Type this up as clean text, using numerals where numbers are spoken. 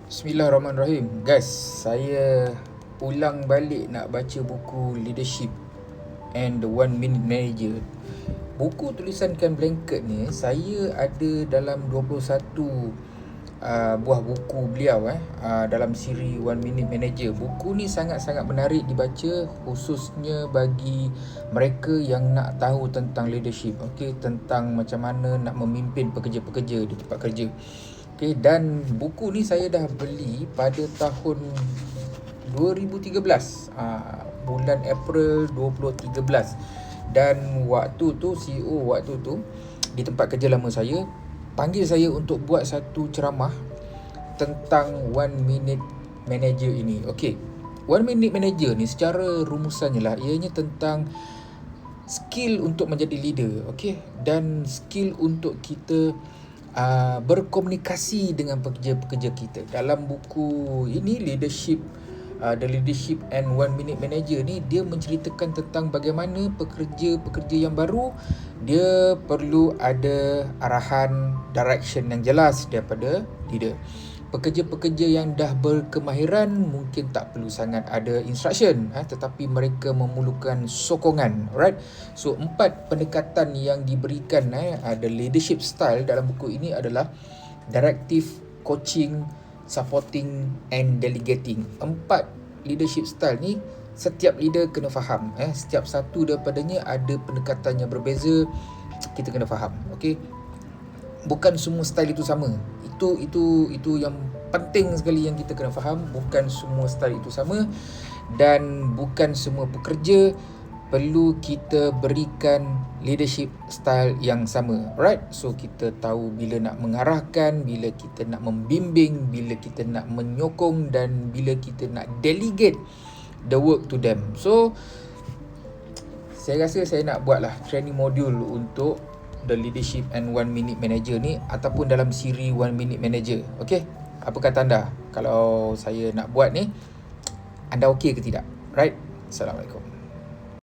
Bismillahirrahmanirrahim. Guys, saya ulang balik nak baca buku Leadership and the 1 Minute Manager. Buku tulisan Ken Blanchett ni saya ada dalam 21 buah buku beliau dalam siri 1 Minute Manager. Buku ni sangat-sangat menarik dibaca, khususnya bagi mereka yang nak tahu tentang leadership, tentang macam mana nak memimpin pekerja-pekerja di tempat kerja. Dan buku ni saya dah beli pada tahun 2013, bulan April 2013. Dan waktu tu CEO waktu tu di tempat kerja lama saya panggil saya untuk buat satu ceramah tentang 1 Minute Manager ini. 1 Minute Manager ni secara rumusannya lah, ianya tentang skill untuk menjadi leader, dan skill untuk kita berkomunikasi dengan pekerja-pekerja kita. Dalam buku ini The Leadership and 1 Minute Manager ni, dia menceritakan tentang bagaimana pekerja-pekerja yang baru dia perlu ada arahan, direction yang jelas daripada leader. Pekerja-pekerja yang dah berkemahiran mungkin tak perlu sangat ada instruction, tetapi mereka memerlukan sokongan. Alright. So 4 pendekatan yang diberikan ada leadership style dalam buku ini adalah directive, coaching, supporting and delegating. 4 leadership style ni setiap leader kena faham. Setiap satu daripadanya ada pendekatan yang berbeza, kita kena faham. Bukan semua style itu sama. Itu yang penting sekali yang kita kena faham. Bukan semua style itu sama, dan bukan semua pekerja perlu kita berikan leadership style yang sama. Right? So kita tahu bila nak mengarahkan, bila kita nak membimbing, bila kita nak menyokong, dan bila kita nak delegate the work to them. So saya rasa saya nak buatlah training module untuk The Leadership and 1 Minute Manager ni, ataupun dalam siri 1 Minute Manager. Apa kata anda kalau saya nak buat ni? Anda okey ke tidak? Right? Assalamualaikum.